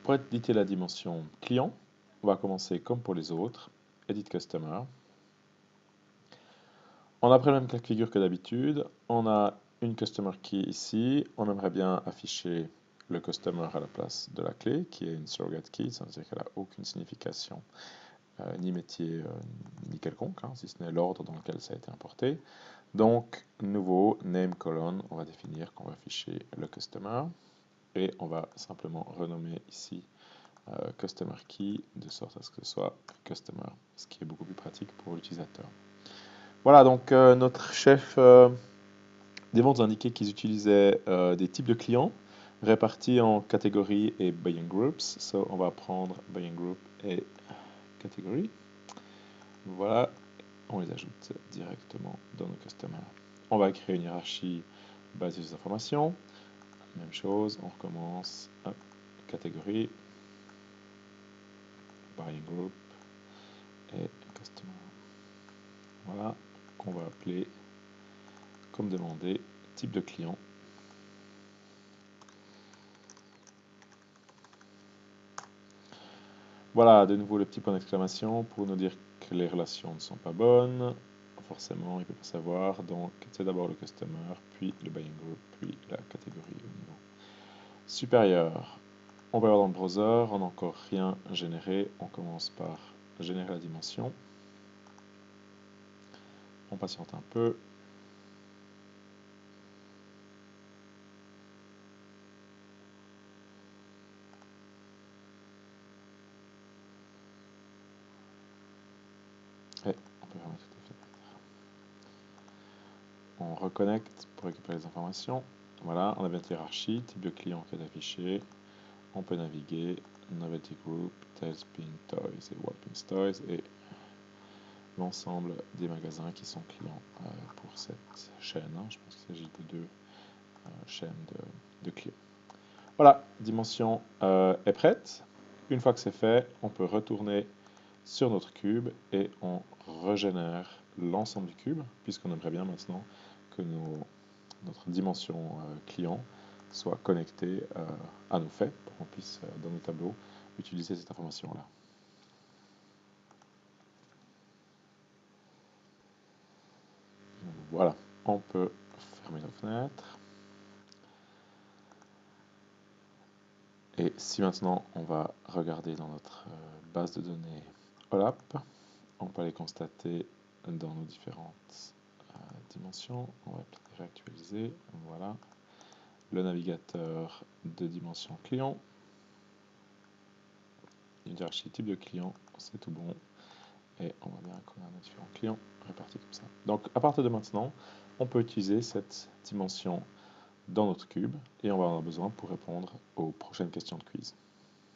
pour éditer la dimension client, on va commencer comme pour les autres, Edit Customer. On a pris le même cas de figure que d'habitude. On a une Customer Key ici. On aimerait bien afficher le Customer à la place de la clé, qui est une Surrogate Key, ça veut dire qu'elle n'a aucune signification, ni métier, ni quelconque, hein, si ce n'est l'ordre dans lequel ça a été importé. Donc, nouveau, name colon, on va définir qu'on va afficher le Customer. Et on va simplement renommer ici Customer Key, de sorte à ce que ce soit Customer, ce qui est beaucoup plus pratique pour l'utilisateur. Voilà, donc notre chef des ventes indiquait qu'ils utilisaient des types de clients répartis en catégories et buying groups. So, on va prendre buying group et catégorie. Voilà, on les ajoute directement dans nos customers. On va créer une hiérarchie basée sur ces informations. Même chose, on recommence. Hop, catégorie, buying group et customer. Voilà, qu'on va appeler, comme demandé, type de client. Voilà, de nouveau le petit point d'exclamation pour nous dire que les relations ne sont pas bonnes. Forcément, il ne peut pas savoir. Donc, c'est d'abord le customer, puis le buying group, puis la catégorie au niveau supérieur. On va voir dans le browser, on n'a encore rien généré. On commence par générer la dimension. On patiente un peu. Et on peut fermer toutes les fenêtres. On reconnecte pour récupérer les informations. Voilà, on a bien hiérarchie, type de client qui est affiché. On peut naviguer, Novelty Group, Tailspin Toys et Wallpins Toys et l'ensemble des magasins qui sont clients pour cette chaîne. Hein. Je pense qu'il s'agit de deux chaînes de clients. Voilà, dimension est prête. Une fois que c'est fait, on peut retourner sur notre cube et on régénère l'ensemble du cube, puisqu'on aimerait bien maintenant que notre dimension client soit connectée à nos faits pour qu'on puisse, dans nos tableaux, utiliser cette information-là. Voilà, on peut fermer nos fenêtres. Et si maintenant on va regarder dans notre base de données OLAP, on peut aller constater dans nos différentes dimensions. On va peut-être les réactualiser. Voilà. Le navigateur de dimension client. Une hiérarchie type de client, c'est tout bon. Et on voit bien qu'on a nos différents clients répartis comme ça. Donc à partir de maintenant, on peut utiliser cette dimension dans notre cube et on va en avoir besoin pour répondre aux prochaines questions de quiz.